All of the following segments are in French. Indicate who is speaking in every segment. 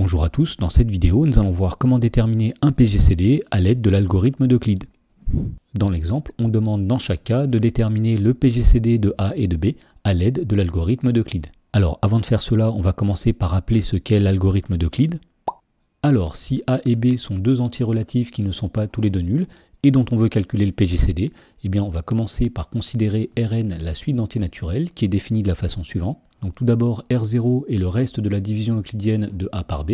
Speaker 1: Bonjour à tous, dans cette vidéo, nous allons voir comment déterminer un PGCD à l'aide de l'algorithme d'Euclide. Dans l'exemple, on demande dans chaque cas de déterminer le PGCD de A et de B à l'aide de l'algorithme d'Euclide. Alors, avant de faire cela, on va commencer par rappeler ce qu'est l'algorithme d'Euclide. Alors, si A et B sont deux entiers relatifs qui ne sont pas tous les deux nuls, et dont on veut calculer le PGCD, eh bien on va commencer par considérer Rn la suite d'entiers naturels, qui est définie de la façon suivante. Donc tout d'abord, R0 est le reste de la division euclidienne de A par B,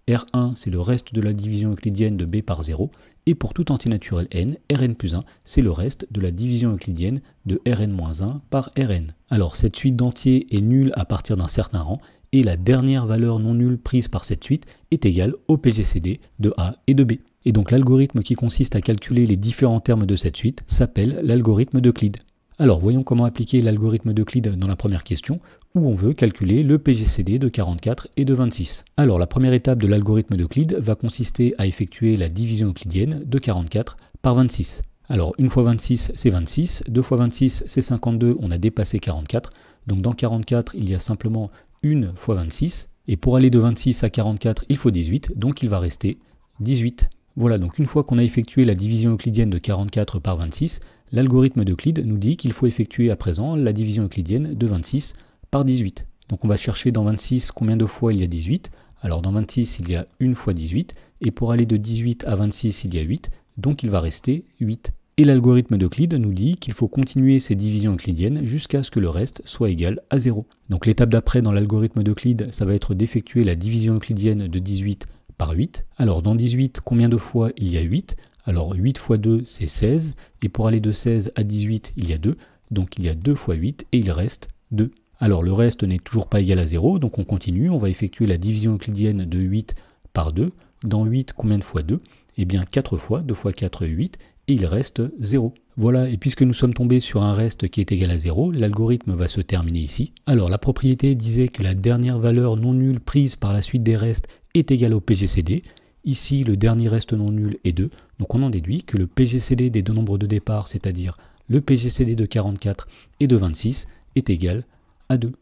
Speaker 1: R1 c'est le reste de la division euclidienne de B par 0, et pour tout entier naturel n, Rn plus 1 c'est le reste de la division euclidienne de Rn-1 par Rn. Alors cette suite d'entiers est nulle à partir d'un certain rang, et la dernière valeur non nulle prise par cette suite est égale au PGCD de A et de B. Et donc l'algorithme qui consiste à calculer les différents termes de cette suite s'appelle l'algorithme d'Euclide. Alors voyons comment appliquer l'algorithme d'Euclide dans la première question, où on veut calculer le PGCD de 44 et de 26. Alors la première étape de l'algorithme d'Euclide va consister à effectuer la division euclidienne de 44 par 26. Alors 1 fois 26 c'est 26, 2 fois 26 c'est 52, on a dépassé 44, donc dans 44 il y a simplement 1 fois 26, et pour aller de 26 à 44 il faut 18, donc il va rester 18. Voilà, donc une fois qu'on a effectué la division euclidienne de 44 par 26, l'algorithme d'Euclide nous dit qu'il faut effectuer à présent la division euclidienne de 26 par 18. Donc on va chercher dans 26 combien de fois il y a 18. Alors dans 26 il y a 1 fois 18, et pour aller de 18 à 26 il y a 8, donc il va rester 8. Et l'algorithme d'Euclide nous dit qu'il faut continuer ces divisions euclidiennes jusqu'à ce que le reste soit égal à 0. Donc l'étape d'après dans l'algorithme d'Euclide, ça va être d'effectuer la division euclidienne de 18 par 8. Alors dans 18, combien de fois il y a 8? Alors 8 fois 2 c'est 16, et pour aller de 16 à 18 il y a 2, donc il y a 2 fois 8 et il reste 2. Alors le reste n'est toujours pas égal à 0, donc on continue, on va effectuer la division euclidienne de 8 par 2. Dans 8, combien de fois 2? Eh bien 4 fois, 2 fois 4, 8, et il reste 0. Voilà, et puisque nous sommes tombés sur un reste qui est égal à 0, l'algorithme va se terminer ici. Alors la propriété disait que la dernière valeur non nulle prise par la suite des restes est égale au PGCD. Ici, le dernier reste non nul est 2, donc on en déduit que le PGCD des deux nombres de départ, c'est-à-dire le PGCD de 44 et de 26, est égal à 2.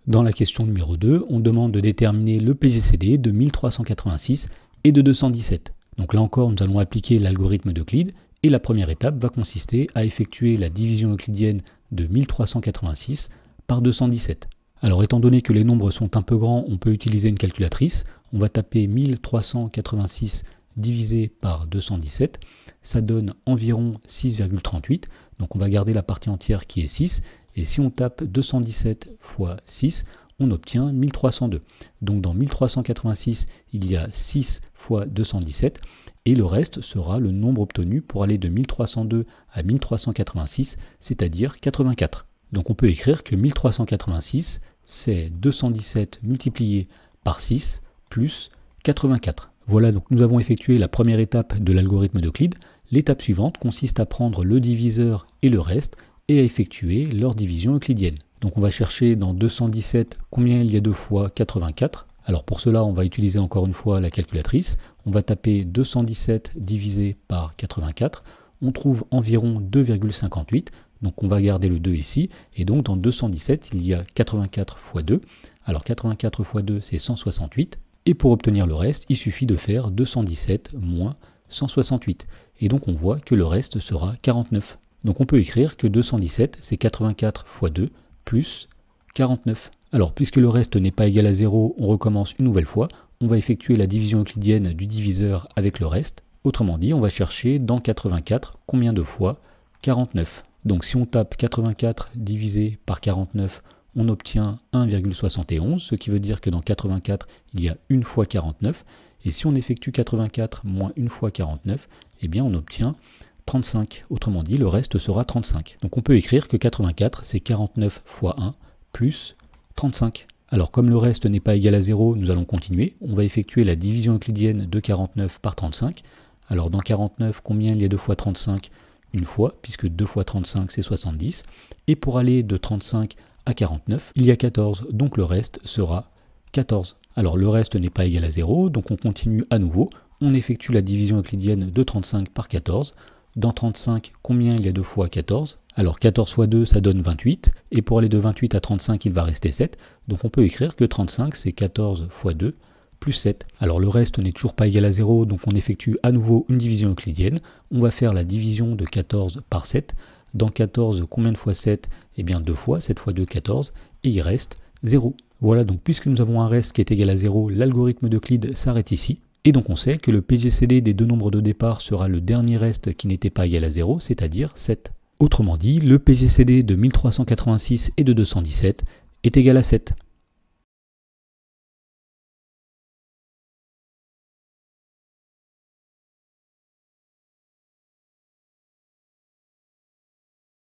Speaker 1: Dans la question numéro 2, on demande de déterminer le PGCD de 1386 et de 217. Donc là encore, nous allons appliquer l'algorithme d'Euclide, et la première étape va consister à effectuer la division euclidienne de 1386 par 217. Alors étant donné que les nombres sont un peu grands, on peut utiliser une calculatrice. On va taper 1386 divisé par 217, ça donne environ 6,38. Donc on va garder la partie entière qui est 6, et si on tape 217 fois 6, on obtient 1302. Donc dans 1386, il y a 6 fois 217, et le reste sera le nombre obtenu pour aller de 1302 à 1386, c'est-à-dire 84. Donc on peut écrire que 1386, c'est 217 multiplié par 6 plus 84. Voilà, donc nous avons effectué la première étape de l'algorithme d'Euclide. L'étape suivante consiste à prendre le diviseur et le reste et à effectuer leur division euclidienne. Donc on va chercher dans 217 combien il y a de fois 84. Alors pour cela, on va utiliser encore une fois la calculatrice. On va taper 217 divisé par 84. On trouve environ 2,58. Donc on va garder le 2 ici. Et donc dans 217, il y a 84 fois 2. Alors 84 fois 2, c'est 168. Et pour obtenir le reste, il suffit de faire 217 moins 168. Et donc on voit que le reste sera 49. Donc on peut écrire que 217, c'est 84 fois 2 plus 49. Alors puisque le reste n'est pas égal à 0, on recommence une nouvelle fois. On va effectuer la division euclidienne du diviseur avec le reste. Autrement dit, on va chercher dans 84 combien de fois 49. Donc si on tape 84 divisé par 49, on obtient 1,71, ce qui veut dire que dans 84, il y a 1 fois 49. Et si on effectue 84 moins 1 fois 49, eh bien on obtient 35. Autrement dit, le reste sera 35. Donc on peut écrire que 84, c'est 49 fois 1 plus 35. Alors comme le reste n'est pas égal à 0, nous allons continuer. On va effectuer la division euclidienne de 49 par 35. Alors dans 49, combien il y a 2 fois 35? Une fois, puisque 2 fois 35 c'est 70. Et pour aller de 35 à 49, il y a 14, donc le reste sera 14. Alors le reste n'est pas égal à 0, donc on continue à nouveau. On effectue la division euclidienne de 35 par 14. Dans 35, combien il y a 2 fois 14? Alors 14 fois 2, ça donne 28. Et pour aller de 28 à 35, il va rester 7. Donc on peut écrire que 35, c'est 14 fois 2, plus 7. Alors le reste n'est toujours pas égal à 0, donc on effectue à nouveau une division euclidienne. On va faire la division de 14 par 7. Dans 14, combien de fois 7? Eh bien 2 fois, 7 fois 2, 14, et il reste 0. Voilà, donc puisque nous avons un reste qui est égal à 0, l'algorithme d'Euclide s'arrête ici. Et donc on sait que le PGCD des deux nombres de départ sera le dernier reste qui n'était pas égal à 0, c'est-à-dire 7. Autrement dit, le PGCD de 1386 et de 217 est égal à 7.